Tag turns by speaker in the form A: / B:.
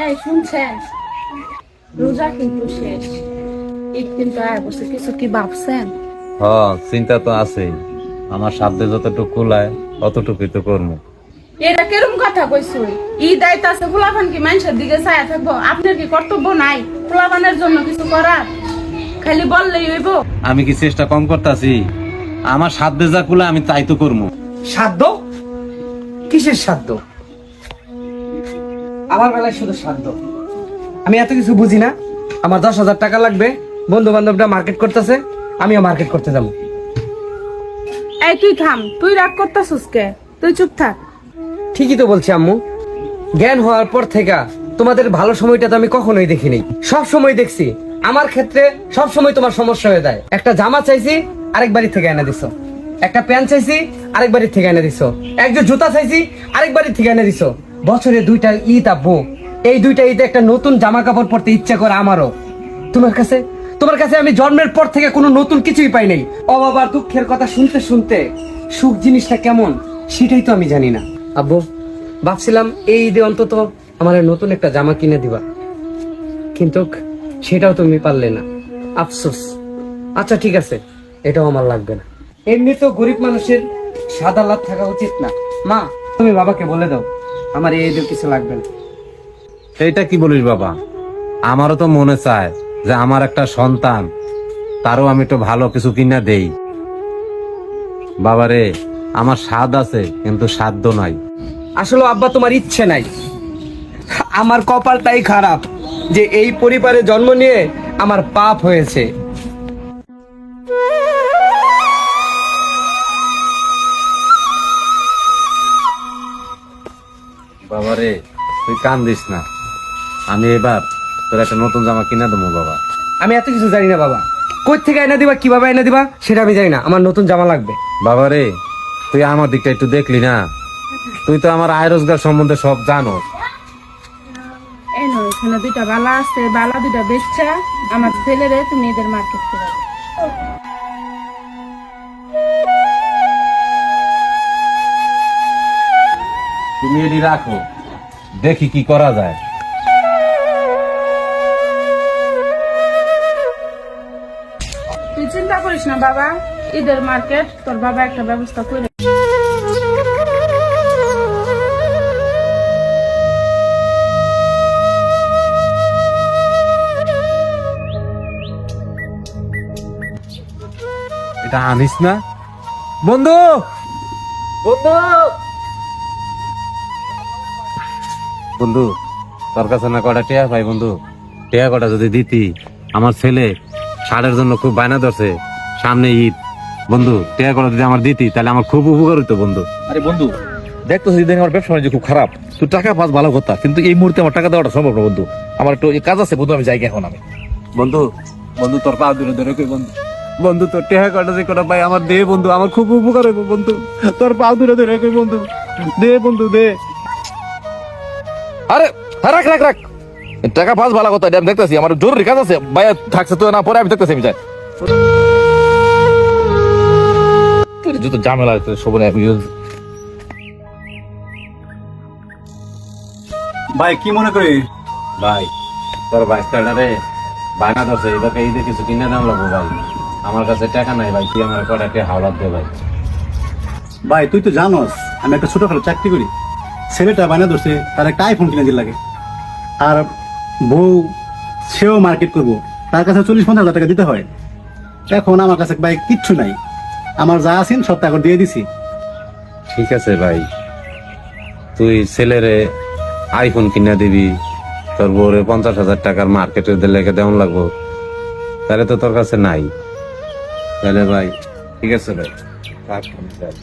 A: এই শুনছেন, রোজা কিন্তু শেষ, ঈদ কিন্তু আয় বসে, কিছু কি ভাবছেন?
B: চিন্তা তো আছেই। আমার সাধ্যে যতটুকু কুলায় অতটুকুই তো করবো।
A: এটা কিরম কথা কইছো? ঈদ আইতাছে, পোলাপান কি মানুষের দিকে ছায়া থাকবো? আপনার কি কর্তব্য নাই পোলাপানের জন্য কিছু করার? খালি বললেই হইব?
B: আমি কি চেষ্টা কম করতেছি? আমার সাধ্যে যা কুলায় আমি তাই তো করবো।
C: সাধ্য? কিসের সাধ্য? আমার বেলায় শুধু সাধ্য। আমি এত কিছু বুঝি না। আমার 10,000 টাকা লাগবে, বন্ধু বান্ধবরা মার্কেট করতেছে, আমিও মার্কেট করতে যাবো।
A: এই তুই থাম, তুই রাগ করতাছিস কে? তুই চুপ থাক।
C: ঠিকই তো বলছি আম্মু। জ্ঞান হওয়ার পর থেকে তোমাদের ভালো সময়টা তো আমি কখনোই দেখিনি। সব সময় দেখছি আমার ক্ষেত্রে সব সময় তোমার সমস্যা হয়ে যায়। একটা জামা চাইছি, আরেক বাড়ি থেকে এনে দিছো। একটা প্যান্ট চাইছি, আরেক বাড়ি থেকে এনে দিছো। একটা জুতা চাইছি, আরেক বাড়ি থেকে এনে দিছো। বছরে 2টা ঈদ আব্বু, এই 2টা ঈদে একটা নতুন জামা কাপড় পরতে ইচ্ছা করে আমারও। তোমার কাছে আমি জন্মের পর থেকে কোনো নতুন কিছুই পাই নাই। অভাব আর দুঃখের কথা শুনতে শুনতে সুখ জিনিসটা কেমন সেটাই তো আমি জানি না। আব্বু, ভাবছিলাম এই ঈদে অন্তত আমার নতুন একটা জামা কিনে দিবা, কিন্তু সেটাও তুমি পারলে না। আফসোস। আচ্ছা ঠিক আছে, এটাও আমার লাগবে না। এমনি তো গরিব মানুষের সাদা লাভ থাকা উচিত না। মা, তুমি বাবাকে বলে দাও আমার এই ঈদের কিছু লাগবে না।
B: এইটা কি বলিস বাবা? আমারও তো মনে চায় যে আমার একটা সন্তান, তারও আমি একটু ভালো কিছু কিনা দেই। বাবারে, আমার স্বাদ আছে কিন্তু সাধ্য নাই।
C: আসলে আব্বা তোমার ইচ্ছে নাই। আমার কপালটাই খারাপ যে এই পরিবারে জন্ম নিয়ে আমার পাপ হয়েছে।
B: বাবারে, তুই কান্দিস না। আমি এবার তোর একটা নতুন জামা কিনা দেবো বাবা।
C: আমি এত কিছু জানি না বাবা। কই থেকে এনে দিবা, কিভাবে এনে দিবা সেটা আমি জানি না। আমার নতুন জামা লাগবে।
B: বাবারে, তুই আমার দিকটা একটু দেখলি না? তুই তো আমার আয় রোজগার সম্বন্ধে সব জানো।
A: এই নয়, এখানে 2টা বালা আছে, বালা 2টা বেচছা আমার ছেলেরে তুমি এদের মার্কেট করে দাও।
B: তুমি এটি রাখো, দেখি কি করা যায়।
A: তুই চিন্তা করিস না বাবা, ঈদের মার্কেট তোর বাবা একটা ব্যবস্থা করে।
B: এটা আনিস না বন্ধু? বন্ধু বন্ধু তোর কাছে না কটা টেয়া পাই বন্ধু? টেয়া কটা যদি দিতি, আমার ছেলে শাড়ের জন্য খুব বায়না ধরছে, সামনে ঈদ। বন্ধু, টেয়া কটা যদি আমার দিতি তাহলে আমার খুব উপকার হইতো বন্ধু।
D: আরে বন্ধু, দেখতো সেদিন আমার ব্যবসা বাণিজ্য খুব খারাপ। তুই টাকা পাস ভালো কথা, কিন্তু এই মুহূর্তে আমার টাকা দেওয়াটা সম্ভব না বন্ধু। আমার একটু কাজ আছে বন্ধু, আমি যাই এখন। আমি
B: বন্ধু বন্ধু তোর পা দূরে ধরে কই বন্ধু, বন্ধু তোর টেহা কটা যে কটা পাই আমার দে বন্ধু, আমার খুব উপকার হইব বন্ধু। তোর পা দূরে ধরে কই বন্ধু, দে বন্ধু দে।
D: আরে রাখ রাখ রাখ, টাকা পাস ভালো কথা, আমি দেখতেছি। আমার জরুরি কাজ আছে, ভাই থাকছে তো না, পরে আমি দেখতেছি। আমি যাই। তোর যত ঝামেলা আছে সবনে আমি
E: ভাই কি মনে করি?
B: ভাই তোর বাইকটা রে বায়না ধরছে, এবার ঈদে কিছু কিনে দাম লাগবো ভাই। আমার কাছে টাকা নাই ভাই, তুই আমার কটা টেহা হাওলাত দে ভাই।
E: ভাই তুই তো জানোস আমি একটা ছোটখাটো চাকরি করি। ছেলেটা বায়না ধরছে তার একটা আইফোন কিনে দিল লাগে। আর বউ, সেও মার্কেট করব, তার কাছে 40-50 হাজার টাকা দিতে হয়। এখন আমার কাছে ভাই কিচ্ছু নাই। আমার যা আছেন সব টাকা দিয়ে দিছি।
B: ঠিক আছে ভাই, তুই ছেলেরে আইফোন কিনে দিবি, তোর বউরে 50,000 টাকার মার্কেটে লেগে দেওয়ান লাগবো, তাহলে তো তোর কাছে নাই। তাহলে ভাই ঠিক আছে ভাই, রাখ, আমি যাই।